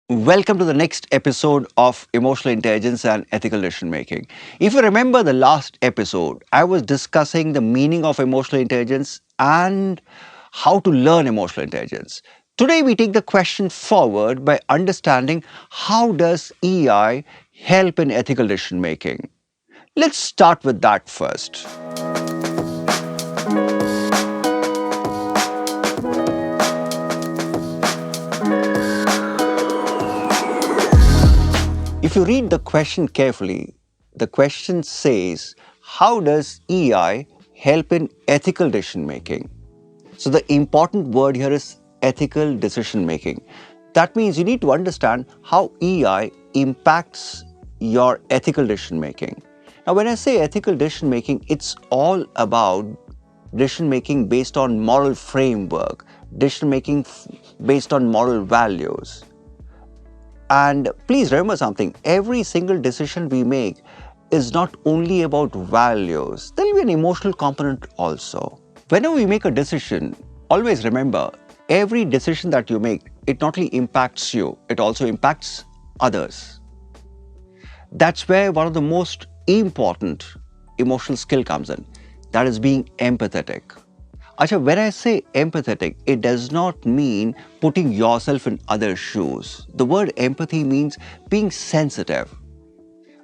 Welcome to the next episode of Emotional Intelligence and Ethical Decision Making. If you remember the last episode, I was discussing the meaning of emotional intelligence and how to learn emotional intelligence. Today we take the question forward by understanding how does EI help in ethical decision making. Let's start with that first. If you read the question carefully, the question says, how does EI help in ethical decision making? So the important word here is ethical decision making. That means you need to understand how EI impacts your ethical decision making. Now, when I say ethical decision making, it's all about decision making based on moral framework, decision making based on moral values. And please remember something, every single decision we make is not only about values, there will be an emotional component also. Whenever we make a decision, always remember, every decision that you make, it not only impacts you, it also impacts others. That's where one of the most important emotional skill comes in, that is being empathetic. Acha, when I say empathetic, it does not mean putting yourself in others' shoes. The word empathy means being sensitive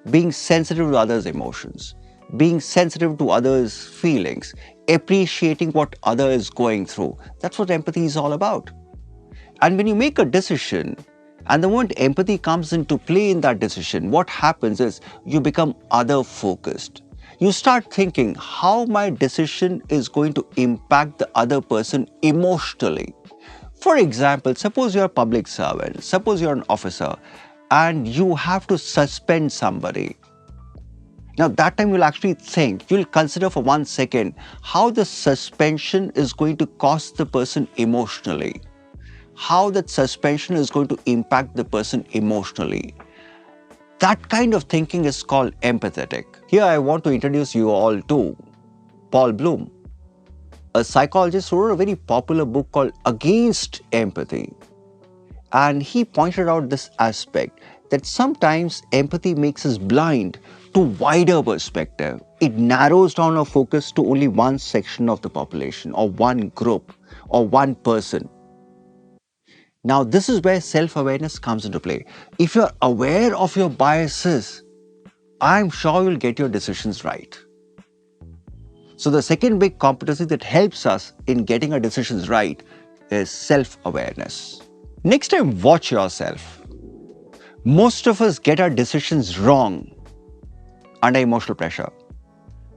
to others' emotions, being sensitive to others' feelings, appreciating what other is going through. That's what empathy is all about. And when you make a decision, and the moment empathy comes into play in that decision, what happens is you become other-focused. You start thinking how my decision is going to impact the other person emotionally. For example, suppose you're a public servant, suppose you're an officer, and you have to suspend somebody. Now, that time you'll actually think, you'll consider for 1 second how the suspension is going to cost the person emotionally, how that suspension is going to impact the person emotionally. That kind of thinking is called empathetic. Here I want to introduce you all to Paul Bloom, a psychologist who wrote a very popular book called Against Empathy. And he pointed out this aspect that sometimes empathy makes us blind to wider perspective. It narrows down our focus to only one section of the population or one group or one person. Now, this is where self-awareness comes into play. If you're aware of your biases, I'm sure you'll get your decisions right. So the second big competency that helps us in getting our decisions right is self-awareness. Next time, watch yourself. Most of us get our decisions wrong under emotional pressure.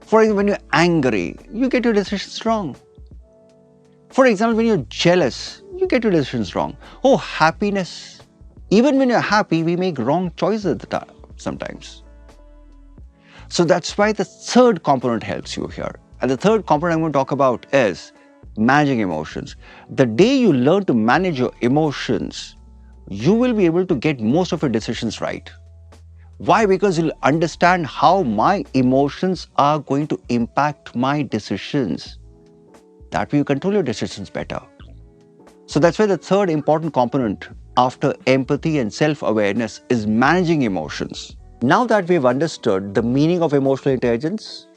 For example, when you're angry, you get your decisions wrong. For example, when you're jealous, you get your decisions wrong. Oh, happiness. Even when you're happy, we make wrong choices at the time sometimes. So that's why the third component helps you here. And the third component I'm going to talk about is managing emotions. The day you learn to manage your emotions, you will be able to get most of your decisions right. Why? Because you'll understand how my emotions are going to impact my decisions. That way you control your decisions better. So that's why the third important component after empathy and self-awareness is managing emotions. Now that we've understood the meaning of emotional intelligence,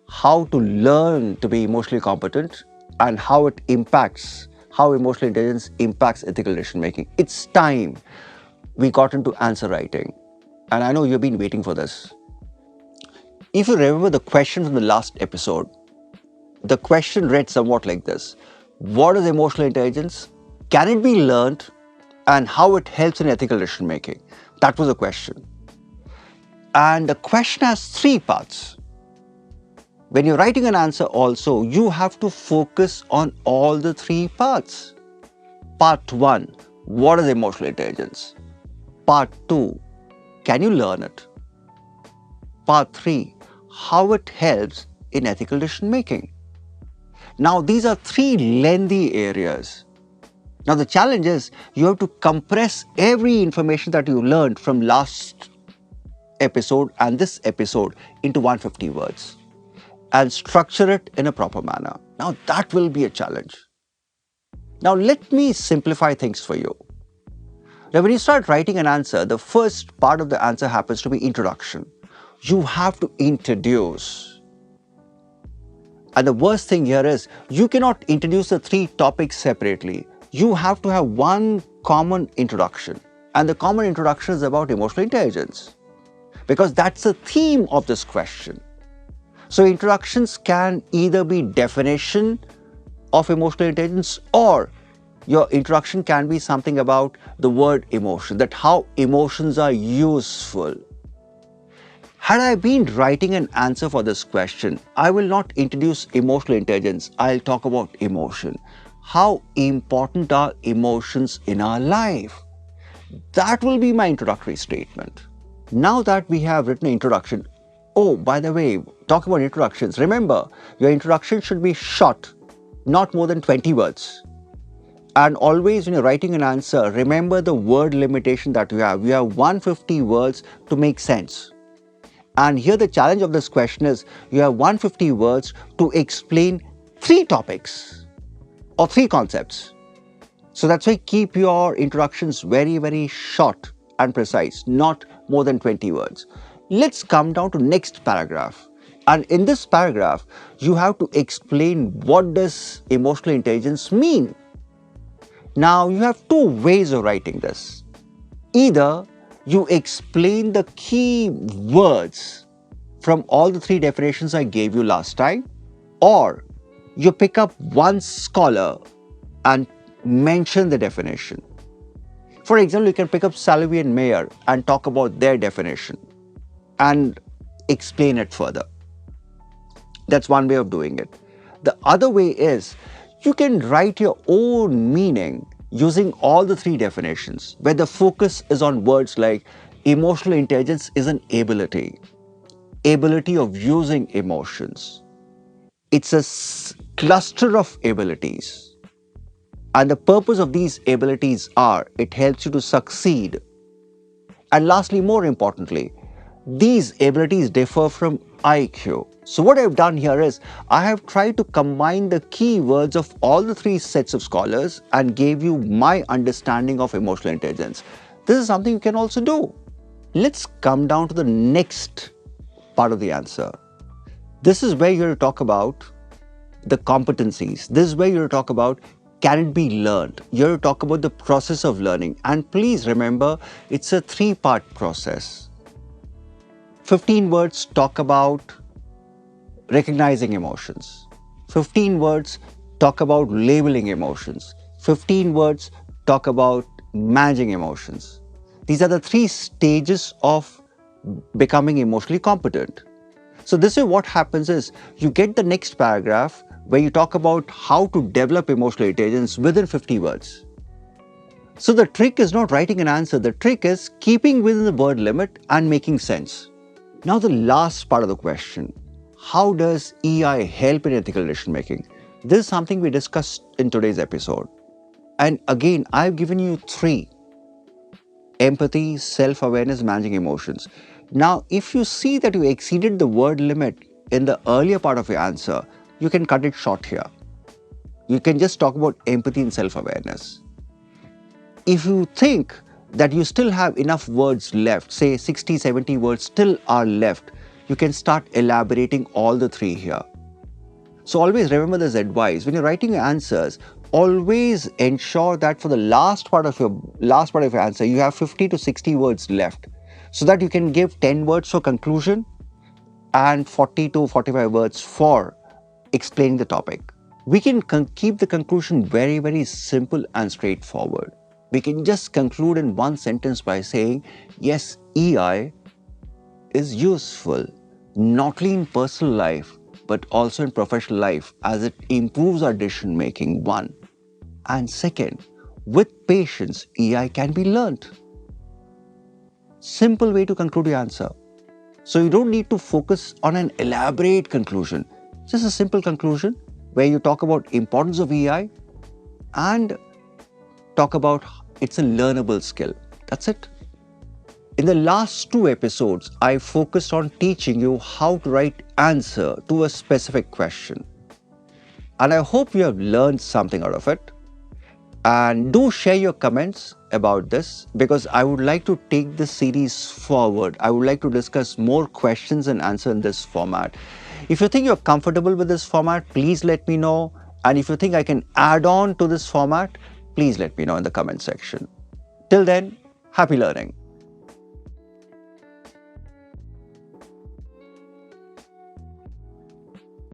how to learn to be emotionally competent, and how emotional intelligence impacts ethical decision making, it's time we got into answer writing. And I know you've been waiting for this. If you remember the question from the last episode, the question read somewhat like this: what is emotional intelligence? Can it be learned? And how it helps in ethical decision making? That was the question. And the question has 3 parts. When you're writing an answer also, you have to focus on all the 3 parts. Part 1, what is emotional intelligence? Part 2, can you learn it? Part 3, how it helps in ethical decision making. Now, these are 3 lengthy areas. Now, the challenge is you have to compress every information that you learned from last episode and this episode into 150 words and structure it in a proper manner. Now, that will be a challenge. Now, let me simplify things for you. Now, when you start writing an answer, the first part of the answer happens to be introduction. You have to introduce. And the worst thing here is you cannot introduce the three topics separately. You have to have one common introduction. And the common introduction is about emotional intelligence, because that's the theme of this question. So introductions can either be definition of emotional intelligence, or your introduction can be something about the word emotion, that how emotions are useful. Had I been writing an answer for this question, I will not introduce emotional intelligence. I'll talk about emotion. How important are emotions in our life? That will be my introductory statement. Now that we have written an introduction, oh, by the way, talk about introductions. Remember, your introduction should be short, not more than 20 words. And always when you're writing an answer, remember the word limitation that you have. You have 150 words to make sense. And here the challenge of this question is you have 150 words to explain 3 topics or 3 concepts. So that's why keep your introductions very, very short and precise, not more than 20 words. Let's come down to next paragraph. And in this paragraph, you have to explain what does emotional intelligence mean. Now, you have 2 ways of writing this. Either you explain the key words from all the 3 definitions I gave you last time, or you pick up one scholar and mention the definition. For example, you can pick up Salovey and Mayer and talk about their definition and explain it further. That's one way of doing it. The other way is you can write your own meaning using all the 3 definitions, where the focus is on words like emotional intelligence is an ability of using emotions. It's a cluster of abilities. And the purpose of these abilities are, it helps you to succeed. And lastly, more importantly, these abilities differ from IQ. So what I've done here is, I have tried to combine the key words of all the 3 sets of scholars and gave you my understanding of emotional intelligence. This is something you can also do. Let's come down to the next part of the answer. This is where you're going to talk about the competencies. This is where you're going to talk about can it be learned. You're going to talk about the process of learning. And please remember, it's a 3-part process. 15 words talk about recognizing emotions. 15 words talk about labeling emotions. 15 words talk about managing emotions. These are the 3 stages of becoming emotionally competent. So this is what happens is you get the next paragraph where you talk about how to develop emotional intelligence within 50 words. So the trick is not writing an answer. The trick is keeping within the word limit and making sense. Now the last part of the question, how does EI help in ethical decision making? This is something we discussed in today's episode. And again, I've given you 3: empathy, self-awareness, managing emotions. Now, if you see that you exceeded the word limit in the earlier part of your answer, you can cut it short here. You can just talk about empathy and self-awareness. If you think that you still have enough words left, say 60, 70 words still are left, you can start elaborating all the 3 here. So always remember this advice. When you're writing your answers, always ensure that for the last part of your answer, you have 50 to 60 words left, so that you can give 10 words for conclusion and 40 to 45 words for explaining the topic. We can keep the conclusion very, very simple and straightforward. We can just conclude in one sentence by saying, yes, EI is useful, not only in personal life, but also in professional life, as it improves our decision making, 1. And 2nd, with patience, EI can be learnt. Simple way to conclude your answer. So you don't need to focus on an elaborate conclusion. Just a simple conclusion where you talk about importance of EI and talk about it's a learnable skill. That's it. In the last 2 episodes, I focused on teaching you how to write answer to a specific question. And I hope you have learned something out of it. And do share your comments about this because I would like to take this series forward. I would like to discuss more questions and answer in this format. If you think you're comfortable with this format, please let me know. And if you think I can add on to this format, please let me know in the comment section. Till then, happy learning.